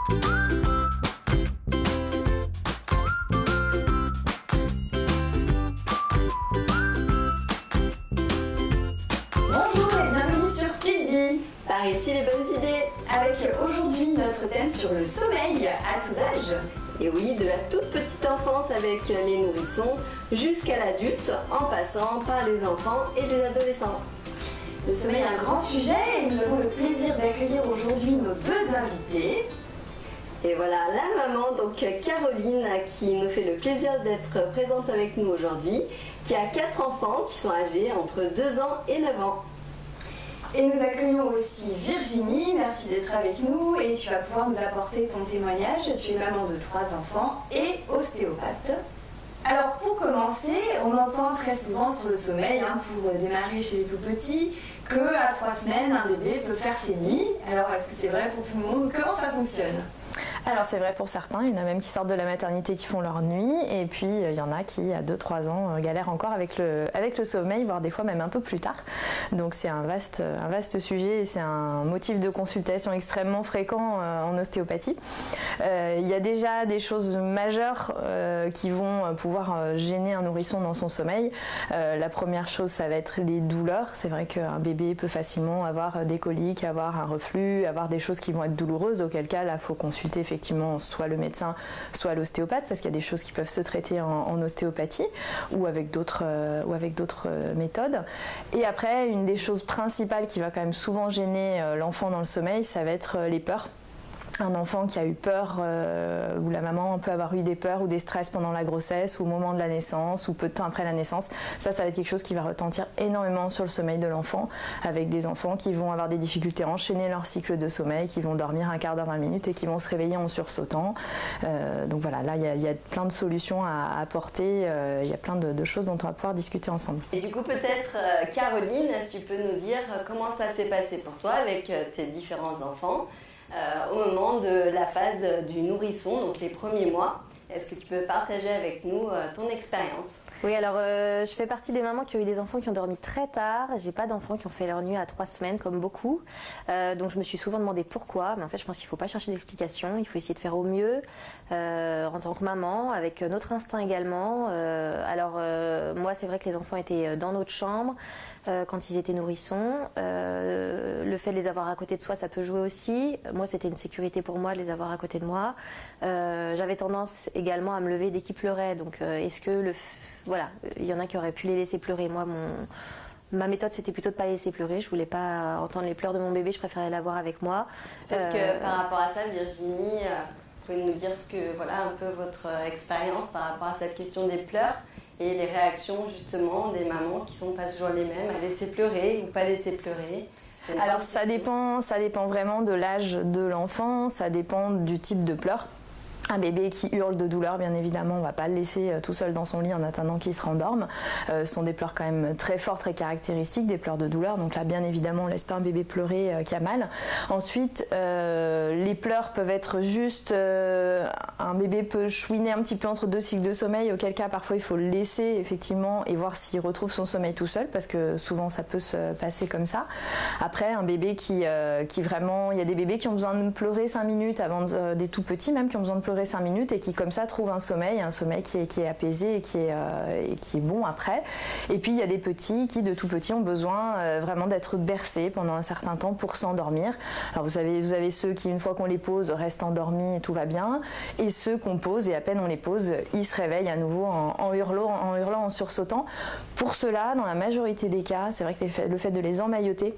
Bonjour et bienvenue sur Kidby. Par ici les bonnes idées, avec aujourd'hui notre thème sur le sommeil à tous âges. Et oui, de la toute petite enfance avec les nourrissons jusqu'à l'adulte, en passant par les enfants et les adolescents. Le sommeil est un grand sujet et nous avons le plaisir d'accueillir aujourd'hui nos deux invités. Et voilà la maman, donc Caroline, qui nous fait le plaisir d'être présente avec nous aujourd'hui, qui a 4 enfants qui sont âgés entre 2 ans et 9 ans. Et nous accueillons aussi Virginie, merci d'être avec nous et tu vas pouvoir nous apporter ton témoignage. Tu es maman de 3 enfants et ostéopathe. Alors pour commencer, on entend très souvent sur le sommeil, pour démarrer chez les tout petits, qu'à 3 semaines, un bébé peut faire ses nuits. Alors est-ce que c'est vrai pour tout le monde? Comment ça fonctionne? Alors c'est vrai pour certains, il y en a même qui sortent de la maternité qui font leur nuit et puis il y en a qui à 2-3 ans galèrent encore avec le sommeil, voire des fois même un peu plus tard. Donc c'est un vaste sujet et c'est un motif de consultation extrêmement fréquent en ostéopathie. Il y a déjà des choses majeures qui vont pouvoir gêner un nourrisson dans son sommeil. La première chose, ça va être les douleurs. C'est vrai qu'un bébé peut facilement avoir des coliques, avoir un reflux, avoir des choses qui vont être douloureuses, auquel cas là il faut consulter effectivement soit le médecin, soit l'ostéopathe, parce qu'il y a des choses qui peuvent se traiter en ostéopathie ou avec d'autres méthodes. Et après, une des choses principales qui va quand même souvent gêner l'enfant dans le sommeil, ça va être les peurs. Un enfant qui a eu peur, ou la maman peut avoir eu des peurs ou des stress pendant la grossesse ou au moment de la naissance ou peu de temps après la naissance, ça va être quelque chose qui va retentir énormément sur le sommeil de l'enfant, avec des enfants qui vont avoir des difficultés à enchaîner leur cycle de sommeil, qui vont dormir un quart d'heure, 20 minutes et qui vont se réveiller en sursautant. Donc voilà, là il y a plein de solutions à apporter, il y a plein de choses dont on va pouvoir discuter ensemble. Et du coup peut-être Caroline, tu peux nous dire comment ça s'est passé pour toi avec tes différents enfants au moment de la phase du nourrisson, donc les premiers mois. Est-ce que tu peux partager avec nous ton expérience? Oui, alors je fais partie des mamans qui ont eu des enfants qui ont dormi très tard. J'ai pas d'enfants qui ont fait leur nuit à 3 semaines comme beaucoup. Donc je me suis souvent demandé pourquoi. Mais en fait, je pense qu'il faut pas chercher d'explication. Il faut essayer de faire au mieux en tant que maman, avec notre instinct également. Moi, c'est vrai que les enfants étaient dans notre chambre quand ils étaient nourrissons. Le fait de les avoir à côté de soi, ça peut jouer aussi. Moi, c'était une sécurité pour moi de les avoir à côté de moi. J'avais tendance également à me lever dès qu'ils pleuraient. Donc, est-ce que voilà, il y en a qui auraient pu les laisser pleurer. Moi, ma méthode, c'était plutôt de pas les laisser pleurer. Je voulais pas entendre les pleurs de mon bébé. Je préférais l'avoir avec moi. Peut-être que par rapport à ça, Virginie, vous pouvez nous dire un peu votre expérience par rapport à cette question des pleurs et les réactions justement des mamans qui sont pas toujours les mêmes, à laisser pleurer ou pas laisser pleurer. Alors ça dépend vraiment de l'âge de l'enfant, ça dépend du type de pleurs. Un bébé qui hurle de douleur, bien évidemment, on ne va pas le laisser tout seul dans son lit en attendant qu'il se rendorme. Ce sont des pleurs quand même très fortes, très caractéristiques, des pleurs de douleur. Donc là, bien évidemment, on ne laisse pas un bébé pleurer qui a mal. Ensuite, les pleurs peuvent être juste... un bébé peut chouiner un petit peu entre 2 cycles de sommeil, auquel cas, parfois, il faut le laisser, effectivement, et voir s'il retrouve son sommeil tout seul, parce que souvent, ça peut se passer comme ça. Après, un bébé qui vraiment... Il y a des bébés qui ont besoin de pleurer 5 minutes, des tout petits même, qui ont besoin de pleurer 5 minutes et qui comme ça trouvent un sommeil qui est apaisé et qui est bon après. Et puis il y a des petits qui de tout petits ont besoin vraiment d'être bercés pendant un certain temps pour s'endormir. Alors vous avez ceux qui une fois qu'on les pose restent endormis et tout va bien, et ceux qu'on pose et à peine on les pose, ils se réveillent à nouveau en hurlant, en sursautant. Pour cela, dans la majorité des cas, c'est vrai que le fait de les emmailloter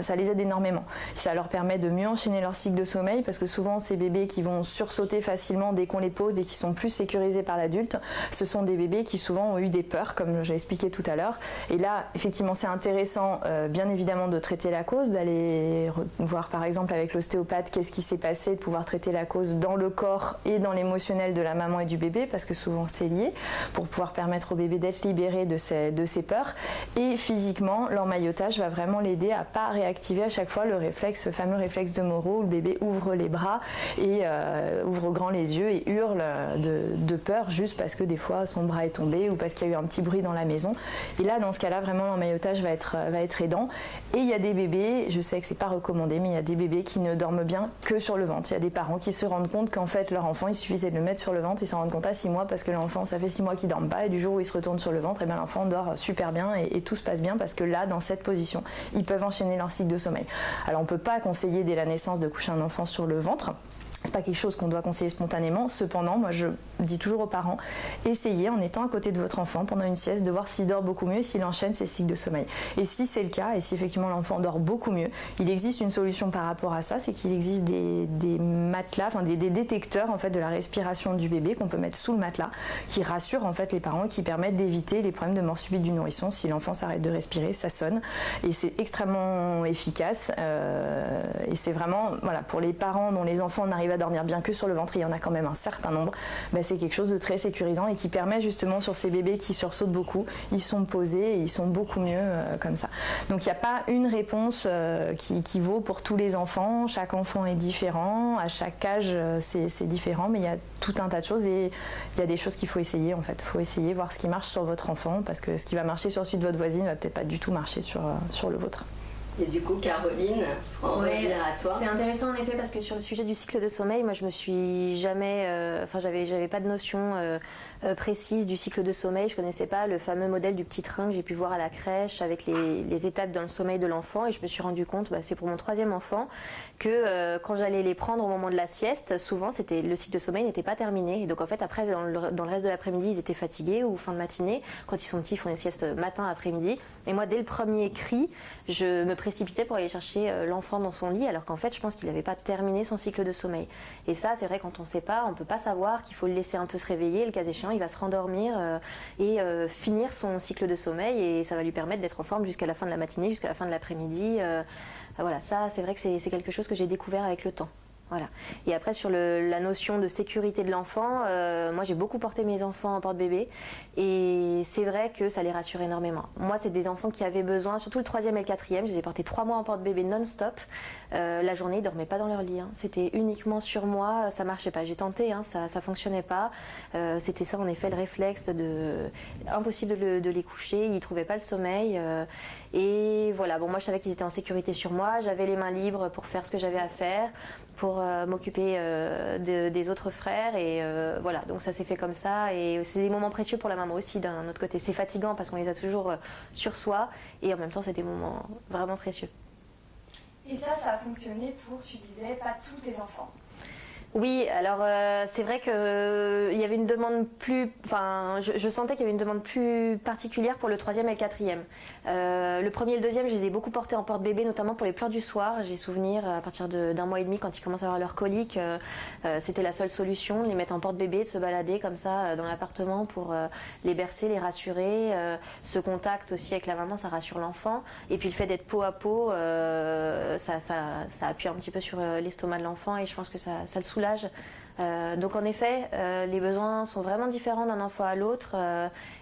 ça les aide énormément. Ça leur permet de mieux enchaîner leur cycle de sommeil, parce que souvent ces bébés qui vont sursauter facilement dès qu'on les pose et qui sont plus sécurisés par l'adulte, ce sont des bébés qui souvent ont eu des peurs, comme j'ai expliqué tout à l'heure. Et là, effectivement, c'est intéressant, bien évidemment, de traiter la cause, d'aller voir par exemple avec l'ostéopathe qu'est-ce qui s'est passé, de pouvoir traiter la cause dans le corps et dans l'émotionnel de la maman et du bébé, parce que souvent c'est lié, pour pouvoir permettre au bébé d'être libéré de ses peurs. Et physiquement, l'emmaillotage va va vraiment l'aider à pas réactiver à chaque fois le fameux réflexe de Moro où le bébé ouvre les bras et ouvre grand les yeux et hurle de peur juste parce que des fois son bras est tombé ou parce qu'il y a eu un petit bruit dans la maison. Et là, dans ce cas-là, vraiment l'emmaillotage va être aidant. Et il y a des bébés, je sais que c'est pas recommandé, mais il y a des bébés qui ne dorment bien que sur le ventre. Il y a des parents qui se rendent compte qu'en fait leur enfant, il suffisait de le mettre sur le ventre, ils s'en rendent compte à 6 mois parce que l'enfant, ça fait 6 mois qu'il ne dorme pas et du jour où il se retourne sur le ventre, et bien l'enfant dort super bien et tout se passe bien parce que là, dans cette position, ils peuvent enchaîner leur cycle de sommeil. Alors on ne peut pas conseiller dès la naissance de coucher un enfant sur le ventre. C'est pas quelque chose qu'on doit conseiller spontanément. Cependant, moi je dis toujours aux parents, essayez en étant à côté de votre enfant pendant une sieste de voir s'il dort beaucoup mieux et s'il enchaîne ses cycles de sommeil. Et si c'est le cas, et si effectivement l'enfant dort beaucoup mieux, il existe une solution par rapport à ça, c'est qu'il existe des matelas, enfin des détecteurs en fait de la respiration du bébé qu'on peut mettre sous le matelas, qui rassurent en fait les parents et qui permettent d'éviter les problèmes de mort subite du nourrisson. Si l'enfant s'arrête de respirer, ça sonne et c'est extrêmement efficace. Et c'est vraiment, voilà, pour les parents dont les enfants n'arrivent à dormir bien que sur le ventre, il y en a quand même un certain nombre, c'est quelque chose de très sécurisant et qui permet justement sur ces bébés qui sursautent beaucoup, ils sont posés et ils sont beaucoup mieux comme ça. Donc il n'y a pas une réponse qui vaut pour tous les enfants, chaque enfant est différent, à chaque âge c'est différent, mais il y a tout un tas de choses et il y a des choses qu'il faut essayer en fait. Il faut essayer, voir ce qui marche sur votre enfant parce que ce qui va marcher sur celui de votre voisine ne va peut-être pas du tout marcher sur le vôtre. Et du coup, Caroline, on va revenir à toi. C'est intéressant en effet parce que sur le sujet du cycle de sommeil, moi je me suis jamais, j'avais pas de notion précise du cycle de sommeil. Je connaissais pas le fameux modèle du petit train que j'ai pu voir à la crèche avec les étapes dans le sommeil de l'enfant et je me suis rendu compte, c'est pour mon 3e enfant, que quand j'allais les prendre au moment de la sieste, souvent le cycle de sommeil n'était pas terminé et donc en fait après dans le reste de l'après-midi ils étaient fatigués ou fin de matinée. Quand ils sont petits, ils font une sieste matin, après-midi et moi dès le premier cri, je me précipitais pour aller chercher l'enfant dans son lit alors qu'en fait je pense qu'il n'avait pas terminé son cycle de sommeil. Et ça c'est vrai, quand on ne sait pas, on ne peut pas savoir qu'il faut le laisser un peu se réveiller, le cas échéant il va se rendormir et finir son cycle de sommeil et ça va lui permettre d'être en forme jusqu'à la fin de la matinée, jusqu'à la fin de l'après-midi. Voilà, ça c'est vrai que c'est quelque chose que j'ai découvert avec le temps. Voilà. Et après sur la notion de sécurité de l'enfant, moi j'ai beaucoup porté mes enfants en porte-bébé et c'est vrai que ça les rassure énormément. Moi c'est des enfants qui avaient besoin, surtout le 3e et le 4e, je les ai portés 3 mois en porte-bébé non-stop. La journée ils dormaient pas dans leur lit, c'était uniquement sur moi, ça marchait pas. J'ai tenté, ça fonctionnait pas. C'était ça en effet le réflexe impossible de les coucher, ils trouvaient pas le sommeil. Et voilà, moi je savais qu'ils étaient en sécurité sur moi, j'avais les mains libres pour faire ce que j'avais à faire, pour m'occuper des autres frères et voilà, donc ça s'est fait comme ça et c'est des moments précieux pour la maman aussi d'un autre côté. C'est fatigant parce qu'on les a toujours sur soi et en même temps c'est des moments vraiment précieux. Et ça a fonctionné pour, tu disais, pas tous tes enfants? Oui, alors c'est vrai que il y avait une demande je sentais qu'il y avait une demande plus particulière pour le 3e et le 4e. Le 1er et le 2e, je les ai beaucoup portés en porte-bébé, notamment pour les pleurs du soir. J'ai souvenir à partir d'1 mois et demi, quand ils commencent à avoir leur colique, c'était la seule solution, les mettre en porte-bébé, de se balader comme ça dans l'appartement pour les bercer, les rassurer. Ce contact aussi avec la maman, ça rassure l'enfant. Et puis le fait d'être peau à peau, ça appuie un petit peu sur l'estomac de l'enfant et je pense que ça le soulage. Donc en effet, les besoins sont vraiment différents d'un enfant à l'autre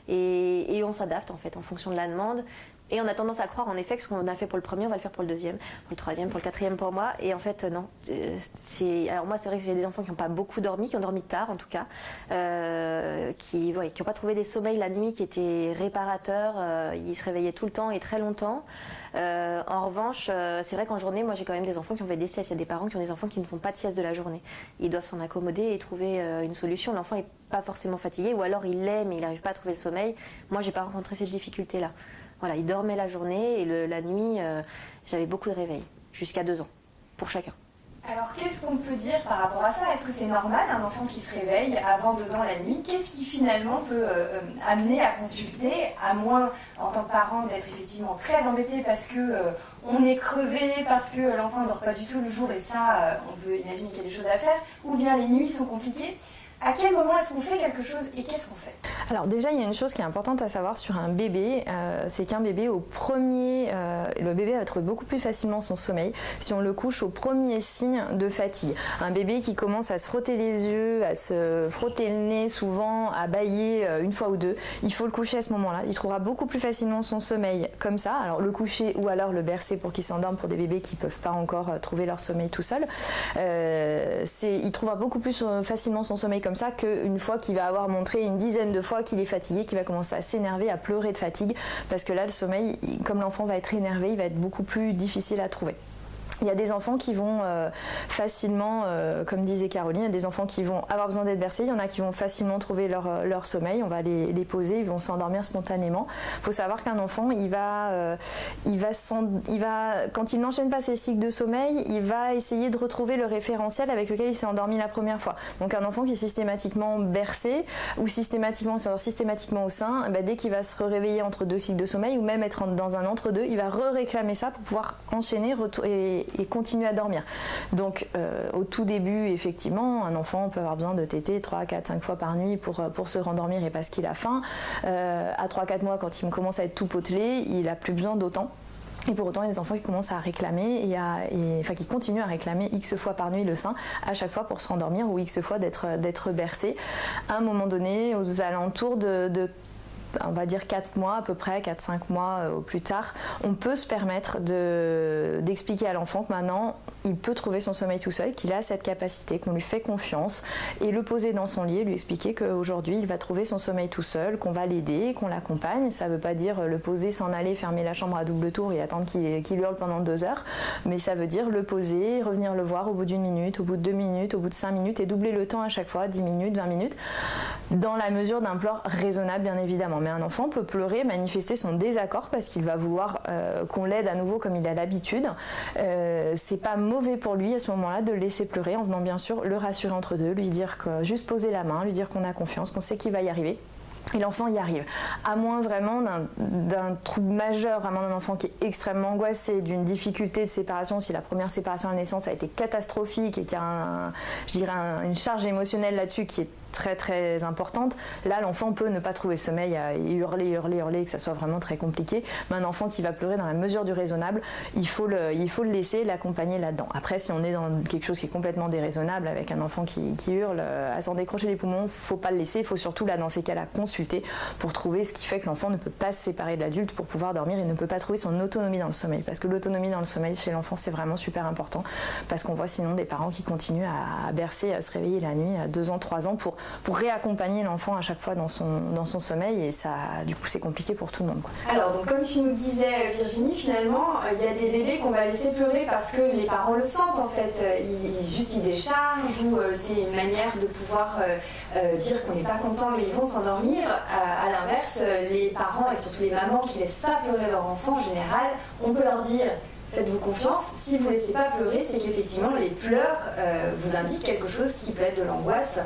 et on s'adapte en fait en fonction de la demande. Et on a tendance à croire en effet que ce qu'on a fait pour le 1er, on va le faire pour le 2e, pour le 3e, pour le 4e pour moi. Et en fait non. Alors moi c'est vrai que j'ai des enfants qui n'ont pas beaucoup dormi, qui ont dormi tard en tout cas, qui n'ont pas trouvé des sommeils la nuit qui étaient réparateurs. Ils se réveillaient tout le temps et très longtemps. En revanche, c'est vrai qu'en journée, moi j'ai quand même des enfants qui ont fait des siestes. Il y a des parents qui ont des enfants qui ne font pas de sieste de la journée. Ils doivent s'en accommoder et trouver une solution. L'enfant n'est pas forcément fatigué ou alors il l'est mais il n'arrive pas à trouver le sommeil. Moi j'ai pas rencontré cette difficulté-là. Voilà, il dormait la journée et la nuit, j'avais beaucoup de réveils, jusqu'à 2 ans, pour chacun. Alors qu'est-ce qu'on peut dire par rapport à ça? Est-ce que c'est normal un enfant qui se réveille avant 2 ans la nuit? Qu'est-ce qui finalement peut amener à consulter, à moins en tant que parent d'être effectivement très embêté parce que on est crevé, parce que l'enfant ne dort pas du tout le jour et ça on peut imaginer qu'il y a des choses à faire, ou bien les nuits sont compliquées? À quel moment est-ce qu'on fait quelque chose et qu'est-ce qu'on fait? Alors déjà, il y a une chose qui est importante à savoir sur un bébé, c'est qu'un bébé le bébé va trouver beaucoup plus facilement son sommeil si on le couche au premier signe de fatigue. Un bébé qui commence à se frotter les yeux, à se frotter le nez souvent, à bâiller une fois ou deux, il faut le coucher à ce moment-là. Il trouvera beaucoup plus facilement son sommeil comme ça. Alors le coucher ou alors le bercer pour qu'il s'endorme pour des bébés qui ne peuvent pas encore trouver leur sommeil tout seul. Il trouvera beaucoup plus facilement son sommeil comme ça qu'une fois qu'il va avoir montré une dizaine de fois qu'il est fatigué, qu'il va commencer à s'énerver, à pleurer de fatigue, parce que là le sommeil, comme l'enfant va être énervé, il va être beaucoup plus difficile à trouver. Il y a des enfants qui vont facilement, comme disait Caroline, il y a des enfants qui vont avoir besoin d'être bercés, il y en a qui vont facilement trouver leur sommeil, on va les poser, ils vont s'endormir spontanément. Il faut savoir qu'un enfant, quand il n'enchaîne pas ses cycles de sommeil, il va essayer de retrouver le référentiel avec lequel il s'est endormi la première fois. Donc un enfant qui est systématiquement bercé ou systématiquement au sein, dès qu'il va se réveiller entre deux cycles de sommeil ou même être dans un entre-deux, il va réclamer ça pour pouvoir enchaîner et continuer à dormir. Donc au tout début, effectivement, un enfant peut avoir besoin de téter 3, 4, 5 fois par nuit pour se rendormir et parce qu'il a faim. À 3-4 mois, quand il commence à être tout potelé, il n'a plus besoin d'autant. Et pour autant, il y a des enfants qui commencent à réclamer, qui continuent à réclamer X fois par nuit le sein, à chaque fois pour se rendormir ou X fois d'être bercé. À un moment donné, aux alentours de on va dire 4 mois à peu près, 4-5 mois au plus tard, on peut se permettre d'expliquer à l'enfant que maintenant il peut trouver son sommeil tout seul, qu'il a cette capacité, qu'on lui fait confiance et le poser dans son lit et lui expliquer qu'aujourd'hui il va trouver son sommeil tout seul, qu'on va l'aider, qu'on l'accompagne. Ça ne veut pas dire le poser, s'en aller, fermer la chambre à double tour et attendre qu'il hurle pendant 2 heures, mais ça veut dire le poser, revenir le voir au bout d'1 minute, au bout de 2 minutes, au bout de 5 minutes et doubler le temps à chaque fois, 10 minutes, 20 minutes, dans la mesure d'un pleur raisonnable bien évidemment. Mais un enfant peut pleurer, manifester son désaccord parce qu'il va vouloir qu'on l'aide à nouveau comme il a l'habitude. C'est pas mauvais pour lui à ce moment-là de le laisser pleurer en venant bien sûr le rassurer entre deux, lui dire que juste poser la main, lui dire qu'on a confiance, qu'on sait qu'il va y arriver. Et l'enfant y arrive. À moins vraiment d'un trouble majeur, vraiment d'un enfant qui est extrêmement angoissé, d'une difficulté de séparation, si la première séparation à la naissance a été catastrophique et qu'il y a une charge émotionnelle là-dessus qui est très très importante, là l'enfant peut ne pas trouver le sommeil, hurler, que ça soit vraiment très compliqué. Mais un enfant qui va pleurer dans la mesure du raisonnable, il faut le laisser, l'accompagner là-dedans. Après, si on est dans quelque chose qui est complètement déraisonnable, avec un enfant qui hurle à s'en décrocher les poumons, il ne faut pas le laisser, il faut surtout là dans ces cas-là consulter pour trouver ce qui fait que l'enfant ne peut pas se séparer de l'adulte pour pouvoir dormir et ne peut pas trouver son autonomie dans le sommeil. Parce que l'autonomie dans le sommeil chez l'enfant, c'est vraiment super important, parce qu'on voit sinon des parents qui continuent à bercer, à se réveiller la nuit à 2 ans, 3 ans pour réaccompagner l'enfant à chaque fois dans son sommeil, et ça, du coup, c'est compliqué pour tout le monde, quoi. Alors, donc, comme tu nous disais, Virginie, finalement, il y a des bébés qu'on va laisser pleurer parce que les parents le sentent, en fait. Ils déchargent, ou c'est une manière de pouvoir dire qu'on n'est pas content, mais ils vont s'endormir. À l'inverse, les parents, et surtout les mamans qui ne laissent pas pleurer leur enfant, en général, on peut leur dire: faites-vous confiance, si vous ne laissez pas pleurer, c'est qu'effectivement les pleurs vous indiquent quelque chose qui peut être de l'angoisse,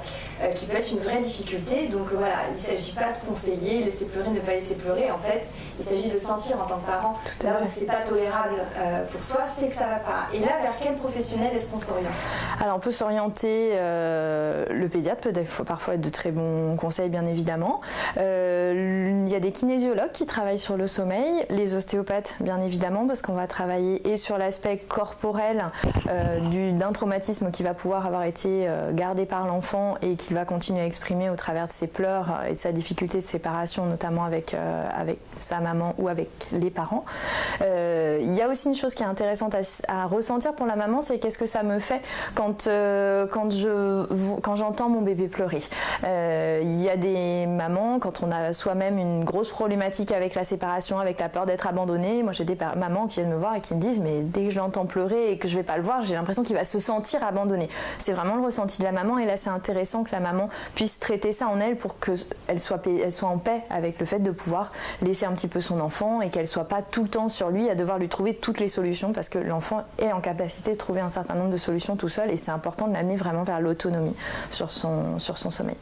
qui peut être une vraie difficulté. Donc voilà, il ne s'agit pas de conseiller, laisser pleurer, ne pas laisser pleurer. En fait, il s'agit de sentir en tant que parent, là où c'est pas tolérable pour soi, c'est que ça ne va pas. Et là, vers quel professionnel est-ce qu'on s'oriente? Alors on peut s'orienter, le pédiatre peut parfois être de très bons conseils bien évidemment. Il y a des kinésiologues qui travaillent sur le sommeil, les ostéopathes bien évidemment, parce qu'on va travailler et sur l'aspect corporel d'un traumatisme qui va pouvoir avoir été gardé par l'enfant et qu'il va continuer à exprimer au travers de ses pleurs et de sa difficulté de séparation, notamment avec sa maman ou avec les parents. Il y a aussi une chose qui est intéressante à ressentir pour la maman, c'est qu'est-ce que ça me fait quand j'entends mon bébé pleurer. Il y a des mamans, quand on a soi-même une grosse problématique avec la séparation, avec la peur d'être abandonnée, moi j'ai des mamans qui viennent me voir et qui me disent: mais dès que je l'entends pleurer et que je vais pas le voir, j'ai l'impression qu'il va se sentir abandonné. C'est vraiment le ressenti de la maman, et là c'est intéressant que la maman puisse traiter ça en elle pour qu'elle soit en paix avec le fait de pouvoir laisser un petit peu son enfant et qu'elle soit pas tout le temps sur lui à devoir lui trouver toutes les solutions, parce que l'enfant est en capacité de trouver un certain nombre de solutions tout seul, et c'est important de l'amener vraiment vers l'autonomie sur son sommeil.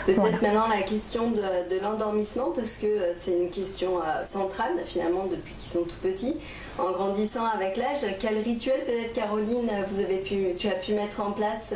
Peut-être maintenant la question de l'endormissement, parce que c'est une question centrale finalement depuis qu'ils sont tout petits. en grandissant avec l'âge. Quel rituel peut-être, Caroline, tu as pu mettre en place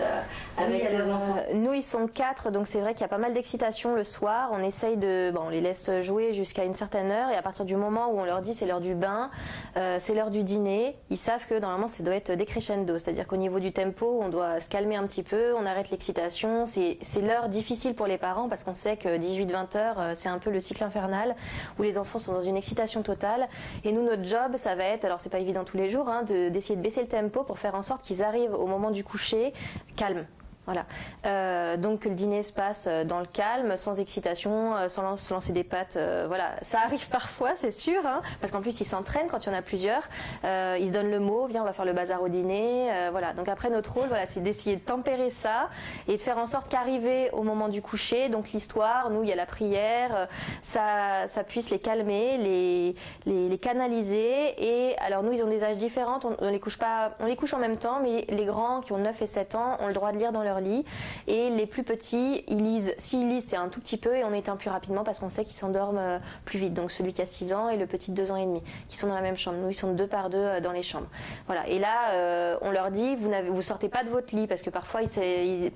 avec tes enfants? Nous, ils sont 4, donc c'est vrai qu'il y a pas mal d'excitation le soir. On essaye on les laisse jouer jusqu'à une certaine heure, et à partir du moment où on leur dit c'est l'heure du bain, c'est l'heure du dîner, ils savent que normalement ça doit être décrescendo, c'est-à-dire qu'au niveau du tempo, on doit se calmer un petit peu, on arrête l'excitation. C'est l'heure difficile pour les parents parce qu'on sait que 18-20 heures, c'est un peu le cycle infernal où les enfants sont dans une excitation totale. Et nous, notre job, ça va être, alors c'est pas évident tous les jours, d'essayer de baisser le tempo pour faire en sorte qu'ils arrivent au moment du coucher calmes. Voilà. Donc que le dîner se passe dans le calme, sans excitation, sans se lancer des pattes. Voilà, ça arrive parfois, c'est sûr, parce qu'en plus ils s'entraînent quand il y en a plusieurs. Ils se donnent le mot, viens, on va faire le bazar au dîner. Voilà. Donc après notre rôle, c'est d'essayer de tempérer ça et de faire en sorte qu'arriver au moment du coucher, donc l'histoire, nous il y a la prière, ça puisse les calmer, les canaliser. Et alors nous ils ont des âges différents, on les couche pas, on les couche en même temps, mais les grands qui ont 9 et 7 ans ont le droit de lire dans leur lit, et les plus petits ils lisent, s'ils lisent c'est un tout petit peu, et on éteint plus rapidement parce qu'on sait qu'ils s'endorment plus vite, donc celui qui a 6 ans et le petit de 2 ans et demi qui sont dans la même chambre. Nous ils sont 2 par 2 dans les chambres, voilà. Et là on leur dit vous sortez pas de votre lit, parce que parfois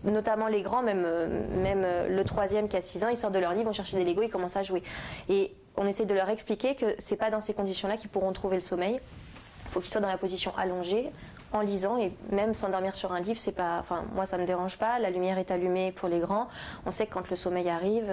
notamment les grands, même le 3e qui a 6 ans, ils sortent de leur lit, ils vont chercher des Legos, ils commencent à jouer, et on essaie de leur expliquer que c'est pas dans ces conditions là qu'ils pourront trouver le sommeil. Il faut qu'ils soient dans la position allongée en lisant, et même s'endormir sur un livre, c'est pas, enfin moi ça me dérange pas. La lumière est allumée pour les grands. On sait que quand le sommeil arrive,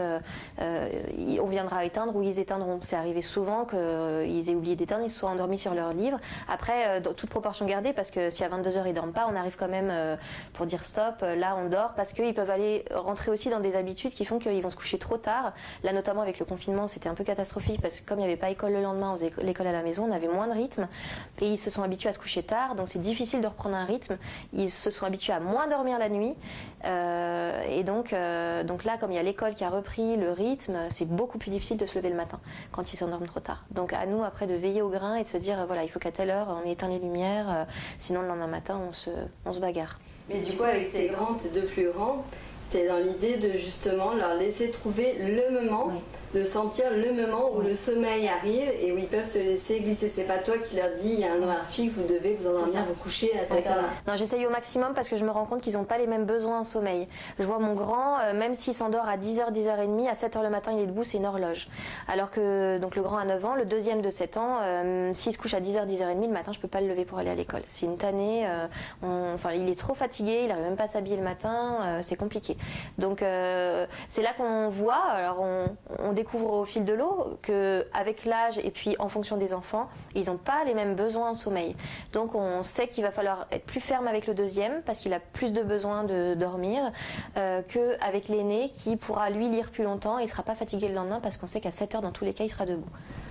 on viendra éteindre ou ils éteindront. C'est arrivé souvent qu'ils aient oublié d'éteindre, ils se soient endormis sur leur livre. Après, toute proportion gardée, parce que si à 22 heures ils dorment pas, on arrive quand même pour dire stop. Là on dort, parce qu'ils peuvent aller rentrer aussi dans des habitudes qui font qu'ils vont se coucher trop tard. Là notamment avec le confinement, c'était un peu catastrophique parce que comme il n'y avait pas école le lendemain, on faisait l'école à la maison, on avait moins de rythme et ils se sont habitués à se coucher tard, donc c'est difficile de reprendre un rythme. Ils se sont habitués à moins dormir la nuit, et donc là, comme il y a l'école qui a repris le rythme, c'est beaucoup plus difficile de se lever le matin quand ils s'endorment trop tard. Donc à nous après de veiller au grain et de se dire voilà, il faut qu'à telle heure on éteint les lumières, sinon le lendemain matin on se bagarre. Mais du coup avec tes 2 plus grands, t'es dans l'idée de justement leur laisser trouver le moment, oui, de sentir le moment où le sommeil arrive et où ils peuvent se laisser glisser. C'est pas toi qui leur dis il y a un horaire fixe, vous devez vous endormir, vous coucher à cette heure-là. Non, j'essaye au maximum parce que je me rends compte qu'ils n'ont pas les mêmes besoins en sommeil. Je vois mon grand, même s'il s'endort à 10h, 10h30, à 7h le matin il est debout, c'est une horloge. Alors que donc le grand a 9 ans, le deuxième de 7 ans, s'il se couche à 10h, 10h30 le matin, je peux pas le lever pour aller à l'école. C'est une tannée, il est trop fatigué, il n'arrive même pas à s'habiller le matin, c'est compliqué. Donc c'est là qu'on voit, alors on découvre au fil de l'eau qu'avec l'âge et puis en fonction des enfants, ils n'ont pas les mêmes besoins en sommeil. Donc on sait qu'il va falloir être plus ferme avec le deuxième parce qu'il a plus de besoin de dormir qu'avec l'aîné qui pourra lui lire plus longtemps et il ne sera pas fatigué le lendemain parce qu'on sait qu'à 7 heures dans tous les cas il sera debout.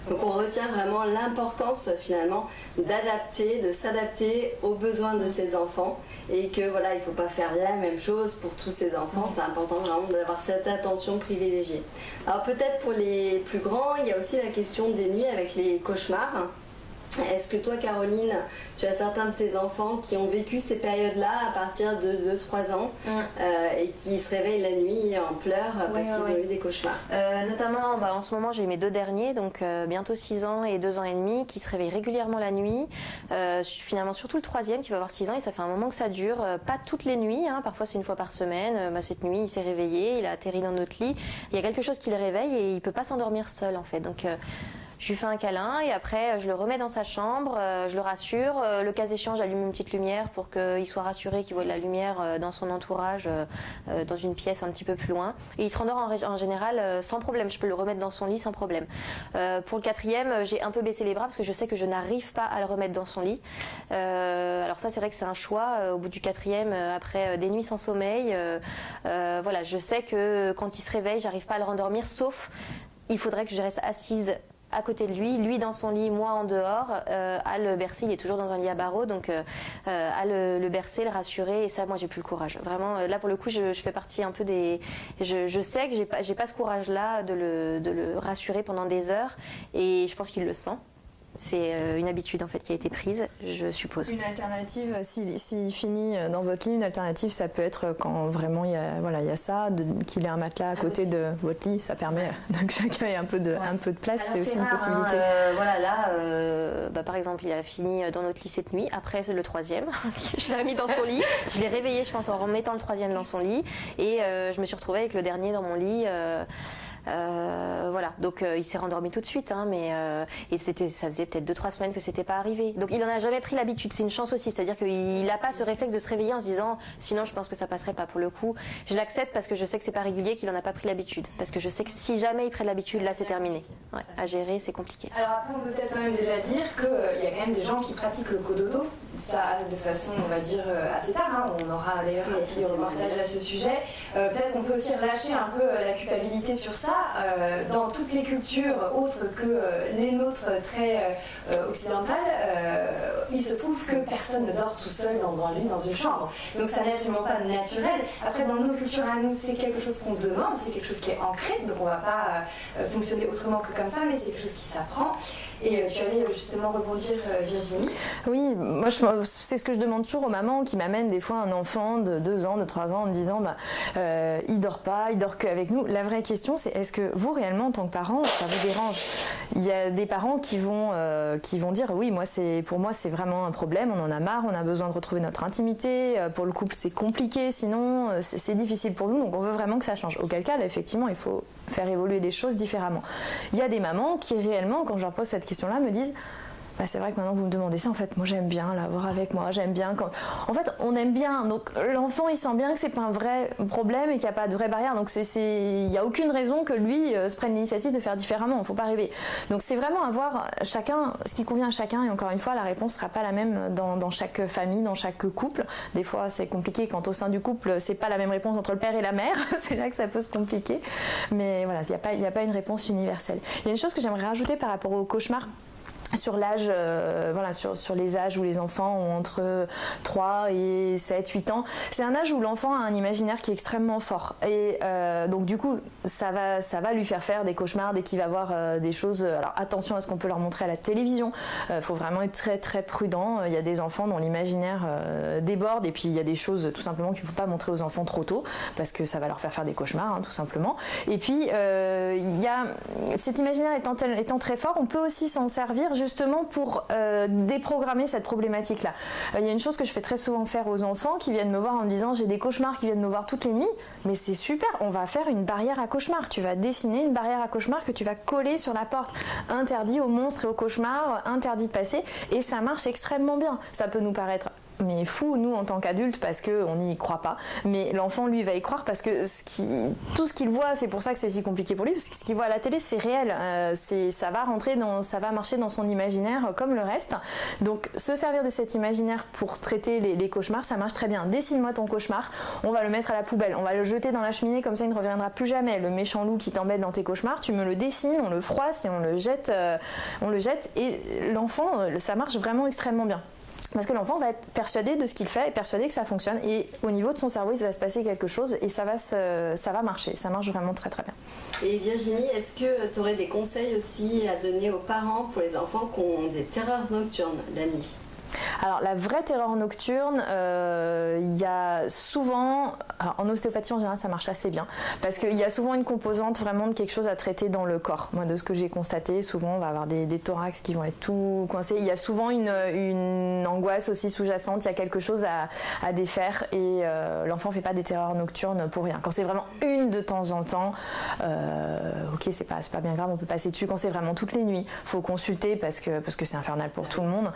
Donc on retient vraiment l'importance finalement de s'adapter aux besoins de ses enfants et que voilà, il ne faut pas faire la même chose pour tous ses enfants. C'est important vraiment d'avoir cette attention privilégiée. Alors peut-être pour les plus grands, il y a aussi la question des nuits avec les cauchemars. Est-ce que toi, Caroline, tu as certains de tes enfants qui ont vécu ces périodes-là à partir de 2-3 ans et qui se réveillent la nuit en pleurs parce qu'ils ont eu des cauchemars? Notamment, en ce moment, j'ai mes 2 derniers, donc bientôt 6 ans et 2 ans et demi, qui se réveillent régulièrement la nuit. Finalement, surtout le 3e qui va avoir 6 ans, et ça fait un moment que ça dure. Pas toutes les nuits, parfois c'est une fois par semaine. Cette nuit, il s'est réveillé, il a atterri dans notre lit. Il y a quelque chose qui le réveille et il ne peut pas s'endormir seul, en fait. Donc, je lui fais un câlin et après je le remets dans sa chambre, je le rassure. Le cas échéant, j'allume une petite lumière pour qu'il soit rassuré, qu'il voit de la lumière dans son entourage, dans une pièce un petit peu plus loin. Et il se rendort en général sans problème. Je peux le remettre dans son lit sans problème. Pour le 4e, j'ai un peu baissé les bras parce que je sais que je n'arrive pas à le remettre dans son lit. Alors ça, c'est vrai que c'est un choix. Au bout du 4e, après des nuits sans sommeil, voilà, je sais que quand il se réveille, j'arrive pas à le rendormir, sauf il faudrait que je reste assise à côté de lui dans son lit, moi en dehors, à le bercer. Il est toujours dans un lit à barreaux, donc à le bercer, le rassurer, et ça, moi, j'ai plus le courage. Vraiment, là, pour le coup, je fais partie un peu des... Je sais que j'ai pas ce courage-là de le rassurer pendant des heures, et je pense qu'il le sent. C'est une habitude en fait qui a été prise, je suppose. Une alternative, s'il finit dans votre lit, une alternative, ça peut être quand vraiment il y a ça, qu'il ait un matelas à côté de votre lit, ça permet que chacun ait un peu de place, c'est aussi une possibilité. Voilà, là, par exemple, il a fini dans notre lit cette nuit, après le troisième, je l'ai remis dans son lit, je l'ai réveillé, je pense, en remettant le troisième dans son lit, et je me suis retrouvée avec le dernier dans mon lit. Voilà, donc il s'est rendormi tout de suite, hein, et ça faisait peut-être 2-3 semaines que c'était pas arrivé. Donc il en a jamais pris l'habitude, c'est une chance aussi, c'est-à-dire qu'il n'a pas ce réflexe de se réveiller en se disant sinon je pense que ça passerait pas. Pour le coup, je l'accepte parce que je sais que c'est pas régulier, qu'il en a pas pris l'habitude, parce que je sais que si jamais il prend l'habitude, là c'est terminé. Ouais, à gérer, c'est compliqué. Alors après, on peut peut-être quand même déjà dire qu'il y a quand même des gens qui pratiquent le cododo, ça de façon, on va dire, assez tard, hein. On aura d'ailleurs un petit reportage à ce sujet. Peut-être qu'on peut aussi relâcher un peu la culpabilité sur ça. Dans toutes les cultures autres que les nôtres très occidentales, il se trouve que personne ne dort tout seul dans un lit, dans une chambre. Donc ça n'est absolument pas naturel. Après, dans nos cultures à nous, c'est quelque chose qu'on demande, c'est quelque chose qui est ancré, donc on ne va pas fonctionner autrement que comme ça, mais c'est quelque chose qui s'apprend. Et tu allais justement rebondir, Virginie. Oui, moi c'est ce que je demande toujours aux mamans qui m'amènent des fois un enfant de 2 ans, de 3 ans en me disant il dort pas, il dort qu'avec nous. La vraie question c'est est-ce que vous réellement en tant que parent ça vous dérange? Il y a des parents qui vont dire oui, pour moi c'est vraiment un problème, on en a marre, on a besoin de retrouver notre intimité, pour le couple c'est compliqué, sinon c'est difficile pour nous, donc on veut vraiment que ça change. Auquel cas là effectivement il faut faire évoluer les choses différemment. Il y a des mamans qui réellement quand je leur pose cette question-là me disent c'est vrai que maintenant que vous me demandez ça, en fait, moi j'aime bien l'avoir avec moi, j'aime bien quand... En fait, on aime bien, donc l'enfant il sent bien que c'est pas un vrai problème et qu'il n'y a pas de vraie barrière, donc il n'y a aucune raison que lui se prenne l'initiative de faire différemment, il ne faut pas rêver. Donc c'est vraiment avoir chacun, ce qui convient à chacun, et encore une fois, la réponse ne sera pas la même dans chaque famille, dans chaque couple. Des fois c'est compliqué quand au sein du couple, c'est pas la même réponse entre le père et la mère, c'est là que ça peut se compliquer, mais voilà, il n'y a pas une réponse universelle. Il y a une chose que j'aimerais rajouter par rapport au cauchemar. Sur l'âge, sur les âges où les enfants ont entre 3 et 7, 8 ans, c'est un âge où l'enfant a un imaginaire qui est extrêmement fort. Et donc du coup, ça va lui faire des cauchemars dès qu'il va voir des choses. Alors attention à ce qu'on peut leur montrer à la télévision. Faut vraiment être très très prudent. Il y a des enfants dont l'imaginaire déborde et puis il y a des choses tout simplement qu'il ne faut pas montrer aux enfants trop tôt parce que ça va leur faire des cauchemars, hein, tout simplement. Et puis il y a cet imaginaire étant très fort, on peut aussi s'en servir justement pour déprogrammer cette problématique-là. Il y a une chose que je fais très souvent faire aux enfants qui viennent me voir en me disant j'ai des cauchemars qui viennent me voir toutes les nuits, mais c'est super, on va faire une barrière à cauchemars. Tu vas dessiner une barrière à cauchemars que tu vas coller sur la porte. Interdit aux monstres et aux cauchemars, interdit de passer, et ça marche extrêmement bien. Ça peut nous paraître fou, nous, en tant qu'adultes, parce qu'on n'y croit pas. Mais l'enfant, lui, va y croire parce que tout ce qu'il voit, c'est pour ça que c'est si compliqué pour lui, parce que ce qu'il voit à la télé, c'est réel. Ça va marcher dans son imaginaire comme le reste. Donc, se servir de cet imaginaire pour traiter les cauchemars, ça marche très bien. Dessine-moi ton cauchemar, on va le mettre à la poubelle, on va le jeter dans la cheminée, comme ça, il ne reviendra plus jamais. Le méchant loup qui t'embête dans tes cauchemars, tu me le dessines, on le froisse et on le jette. Et l'enfant, ça marche vraiment extrêmement bien. Parce que l'enfant va être persuadé de ce qu'il fait et persuadé que ça fonctionne. Et au niveau de son cerveau, il va se passer quelque chose et ça va marcher. Ça marche vraiment très très bien. Et Virginie, est-ce que tu aurais des conseils aussi à donner aux parents pour les enfants qui ont des terreurs nocturnes la nuit ? Alors la vraie terreur nocturne, il y a souvent, en ostéopathie en général ça marche assez bien, parce qu'il y a souvent une composante vraiment de quelque chose à traiter dans le corps. Moi de ce que j'ai constaté, souvent on va avoir des thorax qui vont être tout coincés. Il y a souvent une angoisse aussi sous-jacente, il y a quelque chose à défaire et l'enfant ne fait pas des terreurs nocturnes pour rien. Quand c'est vraiment une de temps en temps, ok c'est pas bien grave, on peut passer dessus. Quand c'est vraiment toutes les nuits, il faut consulter parce que c'est infernal pour tout le monde.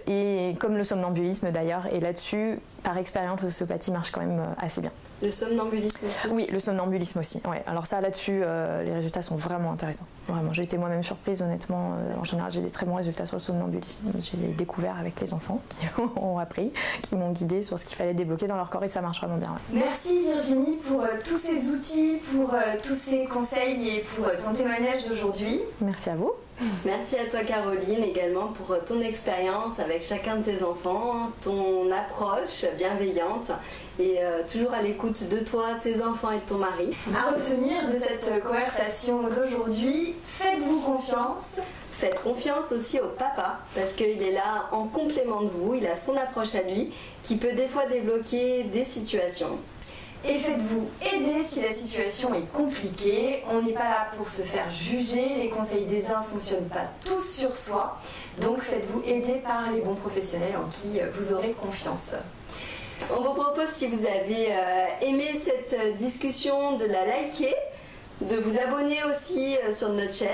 Et comme le somnambulisme d'ailleurs, et là-dessus, par expérience, l'ostéopathie marche quand même assez bien. Le somnambulisme aussi ? Oui, le somnambulisme aussi. Ouais. Alors ça, là-dessus, les résultats sont vraiment intéressants. Vraiment, j'ai été moi-même surprise, honnêtement. En général, j'ai des très bons résultats sur le somnambulisme. J'ai découvert avec les enfants qui ont appris, qui m'ont guidée sur ce qu'il fallait débloquer dans leur corps et ça marche vraiment bien. Ouais. Merci Virginie pour tous ces outils, pour tous ces conseils et pour ton témoignage d'aujourd'hui. Merci à vous. Merci à toi Caroline également pour ton expérience avec chacun de tes enfants, ton approche bienveillante et toujours à l'écoute de toi, tes enfants et de ton mari. À retenir de cette conversation d'aujourd'hui, faites-vous confiance, Faites confiance aussi au papa parce qu'il est là en complément de vous, il a son approche à lui qui peut des fois débloquer des situations. Et faites-vous aider si la situation est compliquée. On n'est pas là pour se faire juger. Les conseils des uns ne fonctionnent pas tous sur soi. Donc faites-vous aider par les bons professionnels en qui vous aurez confiance. On vous propose, si vous avez aimé cette discussion, de la liker, de vous abonner aussi sur notre chaîne.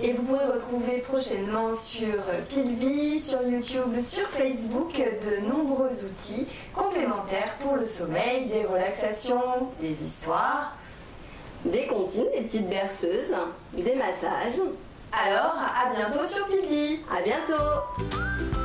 Et vous pourrez retrouver prochainement sur Pilbi, sur YouTube, sur Facebook de nombreux outils complémentaires pour le sommeil, des relaxations, des histoires, des comptines, des petites berceuses, des massages. Alors, à bientôt sur Pilbi. À bientôt.